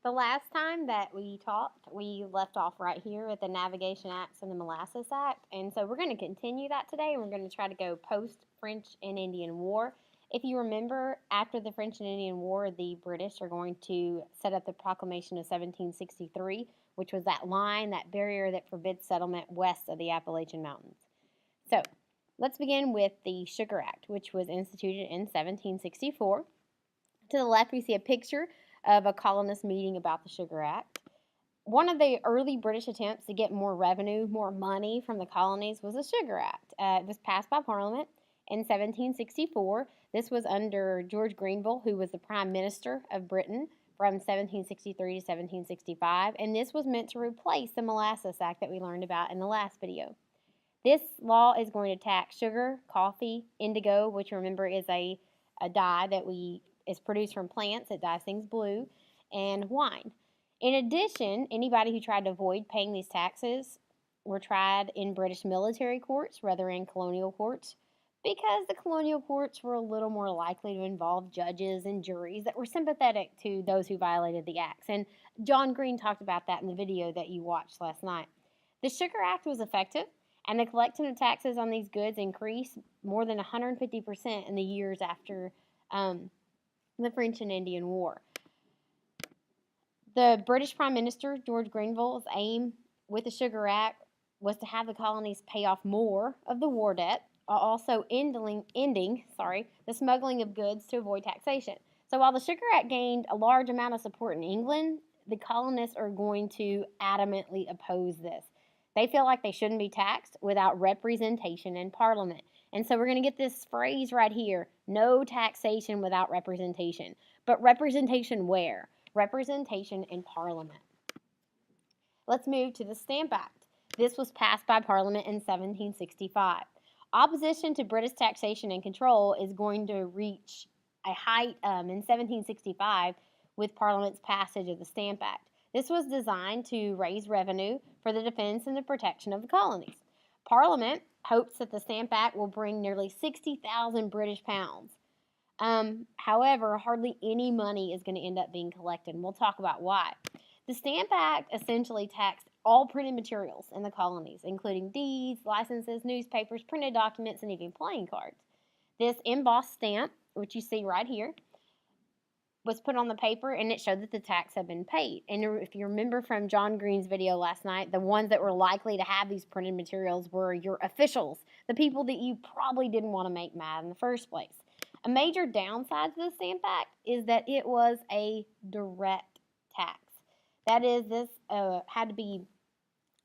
The last time that we talked, we left off right here at the Navigation Acts and the Molasses Act. And so we're going to continue that today. We're going to try to go post French and Indian War. If you remember, after the French and Indian War, the British are going to set up the Proclamation of 1763, which was that line, that barrier that forbids settlement west of the Appalachian Mountains. So let's begin with the Sugar Act, which was instituted in 1764. To the left, we see a picture of a colonist meeting about the Sugar Act. One of the early British attempts to get more revenue, more money from the colonies was the Sugar Act. It was passed by Parliament in 1764. This was under George Grenville, who was the Prime Minister of Britain from 1763 to 1765, and this was meant to replace the Molasses Act that we learned about in the last video. This law is going to tax sugar, coffee, indigo, which remember is a dye that is produced from plants. It dyes things blue, and wine. In addition, anybody who tried to avoid paying these taxes were tried in British military courts rather than colonial courts, because the colonial courts were a little more likely to involve judges and juries that were sympathetic to those who violated the acts. And John Green talked about that in the video that you watched last night. The Sugar Act was effective, and the collection of taxes on these goods increased more than 150% in the years after the French and Indian War. The British Prime Minister, George Grenville's aim with the Sugar Act was to have the colonies pay off more of the war debt, also ending the smuggling of goods to avoid taxation. So while the Sugar Act gained a large amount of support in England, the colonists are going to adamantly oppose this. They feel like they shouldn't be taxed without representation in Parliament. And so we're going to get this phrase right here, no taxation without representation. But representation where? Representation in Parliament. Let's move to the Stamp Act. This was passed by Parliament in 1765. Opposition to British taxation and control is going to reach a height in 1765 with Parliament's passage of the Stamp Act. This was designed to raise revenue for the defense and the protection of the colonies. Parliament hopes that the Stamp Act will bring nearly 60,000 British pounds. However, hardly any money is going to end up being collected, and we'll talk about why. The Stamp Act essentially taxed all printed materials in the colonies, including deeds, licenses, newspapers, printed documents, and even playing cards. This embossed stamp, which you see right here, was put on the paper, and it showed that the tax had been paid. And if you remember from John Green's video last night, the ones that were likely to have these printed materials were your officials, the people that you probably didn't want to make mad in the first place. A major downside to the Stamp Act is that it was a direct tax. That is, this had to be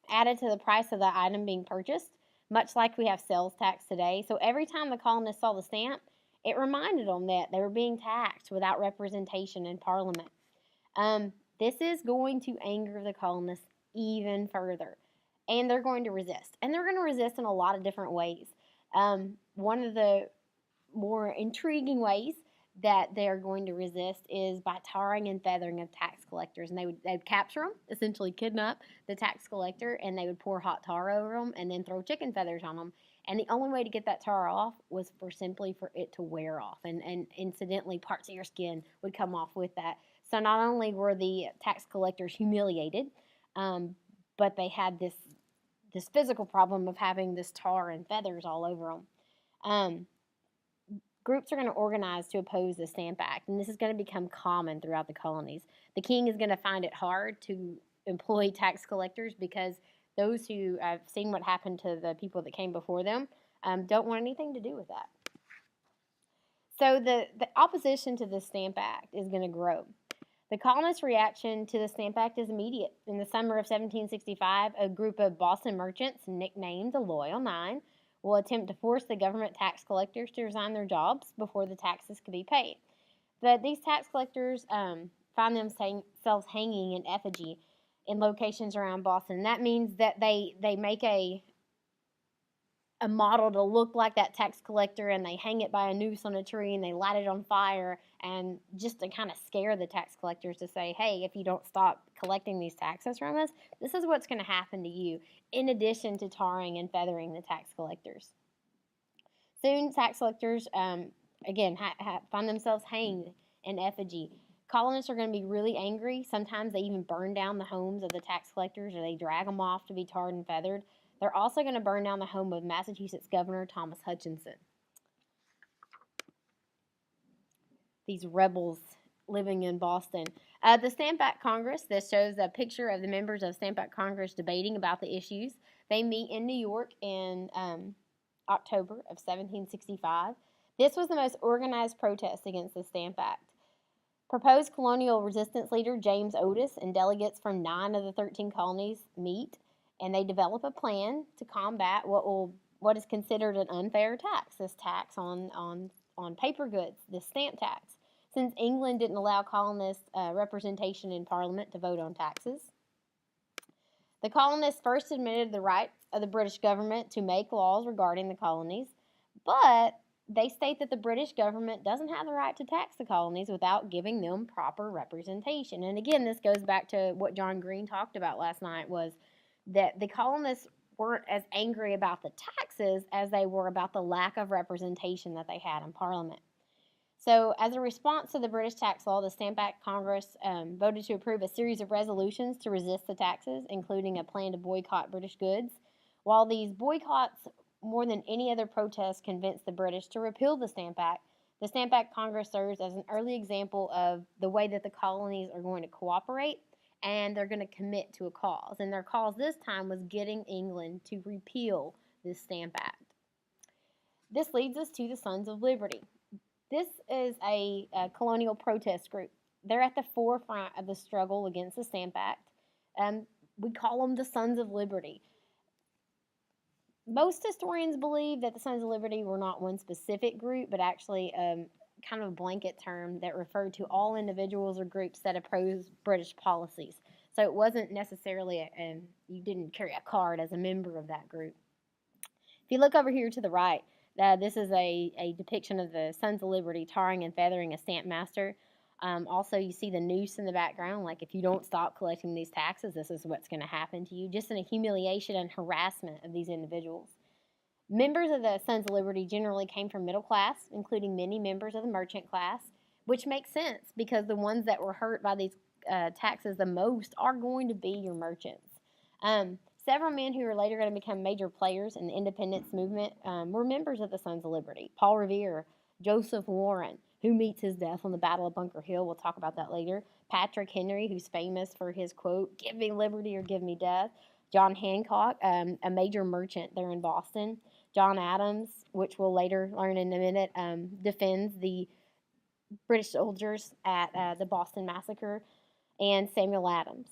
added to the price of the item being purchased, much like we have sales tax today. So every time the colonists saw the stamp, it reminded them that they were being taxed without representation in Parliament. This is going to anger the colonists even further, and they're going to resist. And they're going to resist in a lot of different ways. One of the more intriguing ways that they're going to resist is by tarring and feathering of tax collectors. And they'd capture them, essentially kidnap the tax collector, and they would pour hot tar over them and then throw chicken feathers on them. And the only way to get that tar off was simply for it to wear off. And incidentally, parts of your skin would come off with that. So not only were the tax collectors humiliated, but they had this physical problem of having this tar and feathers all over them. Groups are going to organize to oppose the Stamp Act, and this is going to become common throughout the colonies. The king is going to find it hard to employ tax collectors because those who have seen what happened to the people that came before them don't want anything to do with that. So the opposition to the Stamp Act is going to grow. The colonists' reaction to the Stamp Act is immediate. In the summer of 1765, a group of Boston merchants, nicknamed the Loyal Nine, will attempt to force the government tax collectors to resign their jobs before the taxes could be paid. But these tax collectors find themselves hanging in effigy in locations around Boston. That means that they make a model to look like that tax collector, and they hang it by a noose on a tree, and they light it on fire, and just to kind of scare the tax collectors to say, hey, if you don't stop collecting these taxes from us, this is what's going to happen to you, in addition to tarring and feathering the tax collectors. Soon, tax collectors, again, find themselves hanged in effigy. Colonists are going to be really angry. Sometimes they even burn down the homes of the tax collectors, or they drag them off to be tarred and feathered. They're also going to burn down the home of Massachusetts Governor Thomas Hutchinson. These rebels living in Boston. The Stamp Act Congress, this shows a picture of the members of Stamp Act Congress debating about the issues. They meet in New York in October of 1765. This was the most organized protest against the Stamp Act. Proposed colonial resistance leader James Otis and delegates from 9 of the 13 colonies meet, and they develop a plan to combat what is considered an unfair tax, this tax on paper goods, this stamp tax, since England didn't allow colonists representation in Parliament to vote on taxes. The colonists first admitted the right of the British government to make laws regarding the colonies, but they state that the British government doesn't have the right to tax the colonies without giving them proper representation. And again, this goes back to what John Green talked about last night, was that the colonists weren't as angry about the taxes as they were about the lack of representation that they had in Parliament. So, as a response to the British tax law, the Stamp Act Congress voted to approve a series of resolutions to resist the taxes, including a plan to boycott British goods. While these boycotts, more than any other protest, convinced the British to repeal the Stamp Act Congress serves as an early example of the way that the colonies are going to cooperate, and they're going to commit to a cause. And their cause this time was getting England to repeal this Stamp Act. This leads us to the Sons of Liberty. This is a colonial protest group. They're at the forefront of the struggle against the Stamp Act. We call them the Sons of Liberty. Most historians believe that the Sons of Liberty were not one specific group, but actually kind of a blanket term that referred to all individuals or groups that opposed British policies. So it wasn't necessarily, you didn't carry a card as a member of that group. If you look over here to the right, this is a depiction of the Sons of Liberty tarring and feathering a stamp master. Also, you see the noose in the background, like if you don't stop collecting these taxes, this is what's going to happen to you, just in a humiliation and harassment of these individuals. Members of the Sons of Liberty generally came from middle class, including many members of the merchant class, which makes sense because the ones that were hurt by these taxes the most are going to be your merchants. Several men who are later going to become major players in the independence movement were members of the Sons of Liberty. Paul Revere, Joseph Warren, who meets his death on the Battle of Bunker Hill. We'll talk about that later. Patrick Henry, who's famous for his quote, "Give me liberty or give me death." John Hancock, a major merchant there in Boston. John Adams, which we'll later learn in a minute, defends the British soldiers at the Boston Massacre. And Samuel Adams.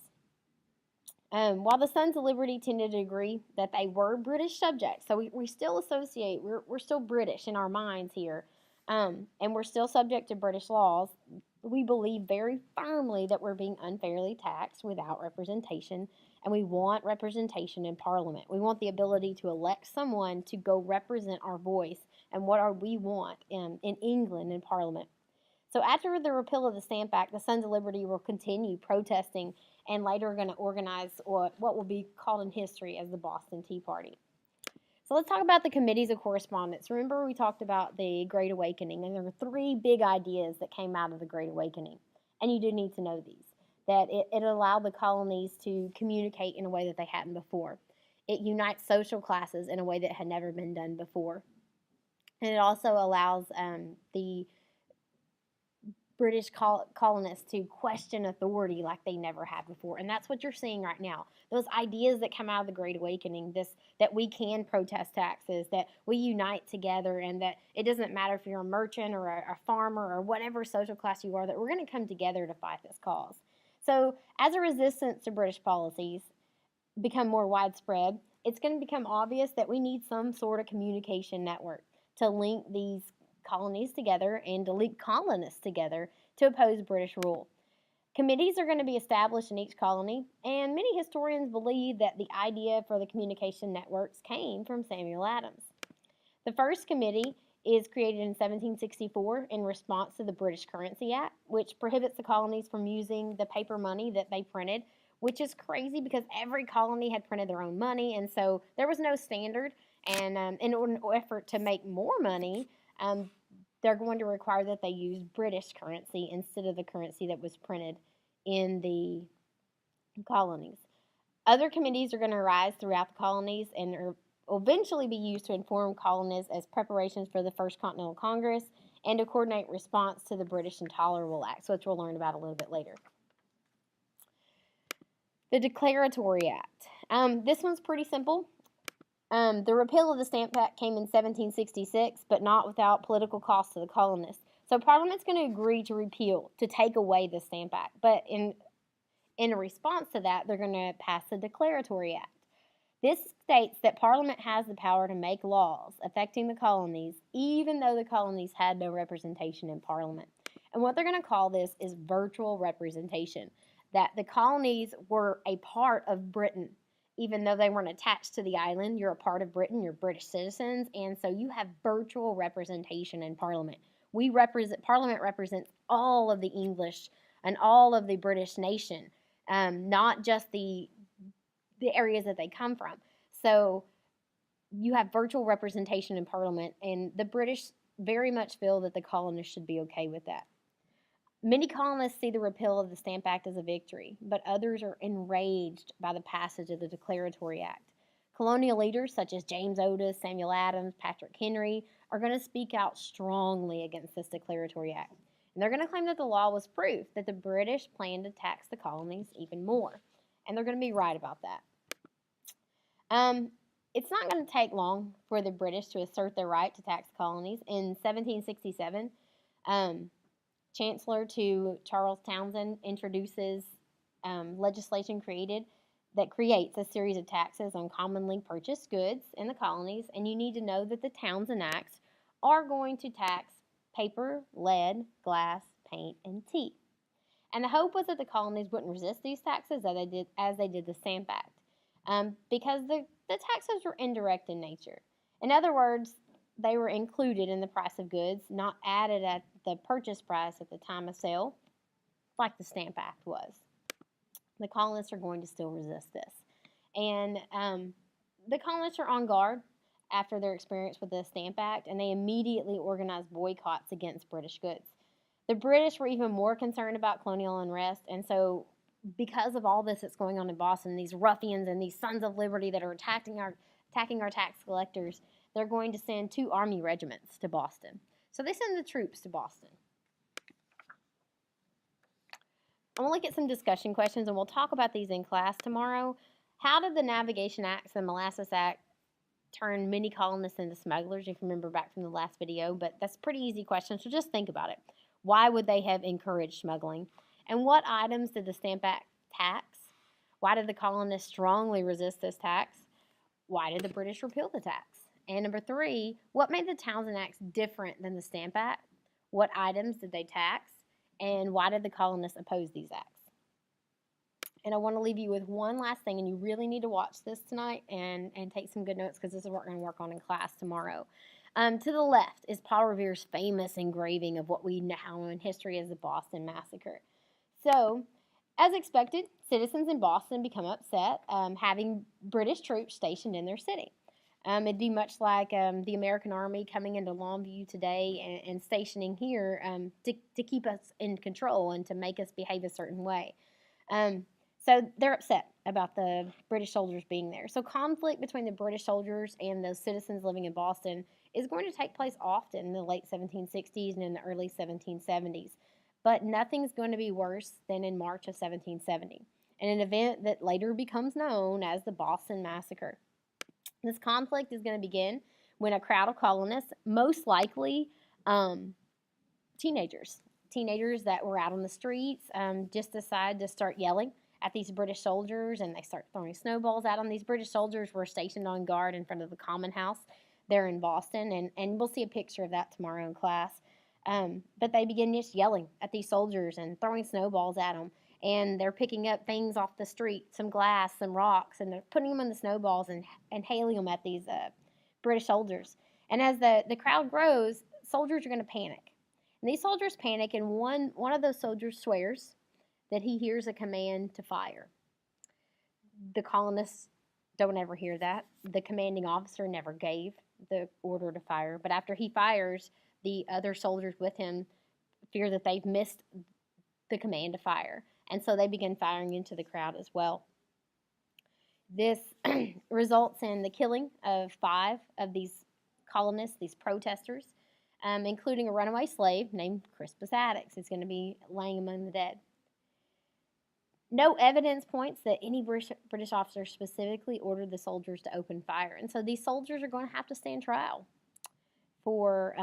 While the Sons of Liberty tended to agree that they were British subjects, so we still associate, we're still British in our minds here, and we're still subject to British laws, we believe very firmly that we're being unfairly taxed without representation, and we want representation in Parliament. We want the ability to elect someone to go represent our voice and what we want in England in Parliament. So after the repeal of the Stamp Act, the Sons of Liberty will continue protesting and later are going to organize what will be called in history as the Boston Tea Party. So let's talk about the committees of correspondence. Remember we talked about the Great Awakening, and there were 3 big ideas that came out of the Great Awakening. And you do need to know these. That it allowed the colonies to communicate in a way that they hadn't before. It unites social classes in a way that had never been done before. And it also allows the British colonists to question authority like they never had before. And that's what you're seeing right now. Those ideas that come out of the Great Awakening, that we can protest taxes, that we unite together, and that it doesn't matter if you're a merchant or a farmer or whatever social class you are, that we're going to come together to fight this cause. So as a resistance to British policies become more widespread, it's going to become obvious that we need some sort of communication network to link these colonies together and to link colonists together to oppose British rule. Committees are going to be established in each colony, and many historians believe that the idea for the communication networks came from Samuel Adams. The first committee is created in 1764 in response to the British Currency Act, which prohibits the colonies from using the paper money that they printed, which is crazy because every colony had printed their own money, and so there was no standard. And in an effort to make more money, they're going to require that they use British currency instead of the currency that was printed in the colonies. Other committees are going to arise throughout the colonies and will eventually be used to inform colonists as preparations for the First Continental Congress and to coordinate response to the British Intolerable Acts, which we'll learn about a little bit later. The Declaratory Act. This one's pretty simple. The repeal of the Stamp Act came in 1766, but not without political cost to the colonists. So Parliament's going to agree to repeal, to take away the Stamp Act. But in response to that, they're going to pass the Declaratory Act. This states that Parliament has the power to make laws affecting the colonies, even though the colonies had no representation in Parliament. And what they're going to call this is virtual representation, that the colonies were a part of Britain. Even though they weren't attached to the island, you're a part of Britain, you're British citizens, and so you have virtual representation in Parliament. Parliament represents all of the English and all of the British nation, not just the areas that they come from. So you have virtual representation in Parliament, and the British very much feel that the colonists should be okay with that. Many colonists see the repeal of the Stamp Act as a victory, but others are enraged by the passage of the Declaratory Act. Colonial leaders such as James Otis, Samuel Adams, Patrick Henry are going to speak out strongly against this Declaratory Act. And they're going to claim that the law was proof that the British planned to tax the colonies even more. And they're going to be right about that. It's not going to take long for the British to assert their right to tax colonies. In 1767, Chancellor to Charles Townshend introduces legislation that creates a series of taxes on commonly purchased goods in the colonies, and you need to know that the Townshend Acts are going to tax paper, lead, glass, paint, and tea. And the hope was that the colonies wouldn't resist these taxes as they did the Stamp Act, because the taxes were indirect in nature. In other words, they were included in the price of goods, not added at the purchase price at the time of sale, like the Stamp Act was. The colonists are going to still resist this. And the colonists are on guard after their experience with the Stamp Act, and they immediately organized boycotts against British goods. The British were even more concerned about colonial unrest, and so because of all this that's going on in Boston, these ruffians and these Sons of Liberty that are attacking our tax collectors, they're going to send 2 army regiments to Boston. So they send the troops to Boston. I'm going to look at some discussion questions, and we'll talk about these in class tomorrow. How did the Navigation Acts and the Molasses Act turn many colonists into smugglers, if you remember back from the last video? But that's a pretty easy question, so just think about it. Why would they have encouraged smuggling? And what items did the Stamp Act tax? Why did the colonists strongly resist this tax? Why did the British repeal the tax? And number 3, what made the Townshend Acts different than the Stamp Act? What items did they tax? And why did the colonists oppose these acts? And I want to leave you with one last thing, and you really need to watch this tonight and take some good notes, because this is what we're going to work on in class tomorrow. To the left is Paul Revere's famous engraving of what we now in history as the Boston Massacre. So, as expected, citizens in Boston become upset having British troops stationed in their city. It'd be much like the American Army coming into Longview today and stationing here to keep us in control and to make us behave a certain way. So they're upset about the British soldiers being there. So conflict between the British soldiers and the citizens living in Boston is going to take place often in the late 1760s and in the early 1770s. But nothing's going to be worse than in March of 1770, in an event that later becomes known as the Boston Massacre. This conflict is going to begin when a crowd of colonists, most likely teenagers that were out on the streets, just decide to start yelling at these British soldiers, and they start throwing snowballs at them. These British soldiers were stationed on guard in front of the Common House there in Boston, and we'll see a picture of that tomorrow in class. But they begin just yelling at these soldiers and throwing snowballs at them. And they're picking up things off the street, some glass, some rocks, and they're putting them in the snowballs and hailing them at these British soldiers. And as the crowd grows, soldiers are going to panic. And these soldiers panic, and one of those soldiers swears that he hears a command to fire. The colonists don't ever hear that. The commanding officer never gave the order to fire. But after he fires, the other soldiers with him fear that they've missed the command to fire, and so they begin firing into the crowd as well. This results in the killing of 5 of these colonists, these protesters, including a runaway slave named Crispus Attucks, who's going to be laying among the dead. No evidence points that any British officer specifically ordered the soldiers to open fire, and so these soldiers are going to have to stand trial for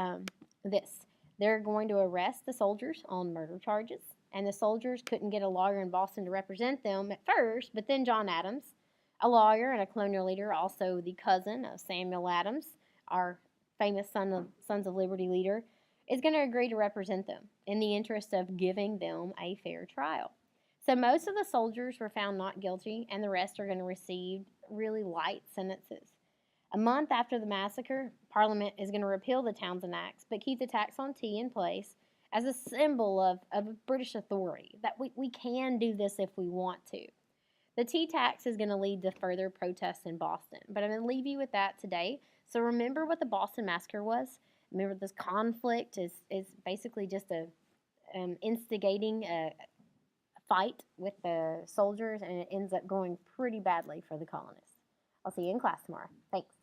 this. They're going to arrest the soldiers on murder charges, and the soldiers couldn't get a lawyer in Boston to represent them at first, but then John Adams, a lawyer and a colonial leader, also the cousin of Samuel Adams, our famous Sons of Liberty leader, is going to agree to represent them in the interest of giving them a fair trial. So most of the soldiers were found not guilty, and the rest are going to receive really light sentences. A month after the massacre, Parliament is going to repeal the Townshend Acts, but keep the tax on tea in place as a symbol of British authority, that we can do this if we want to. The tea tax is going to lead to further protests in Boston, but I'm going to leave you with that today. So remember what the Boston Massacre was. Remember, this conflict is basically just instigating a fight with the soldiers, and it ends up going pretty badly for the colonists. I'll see you in class tomorrow. Thanks.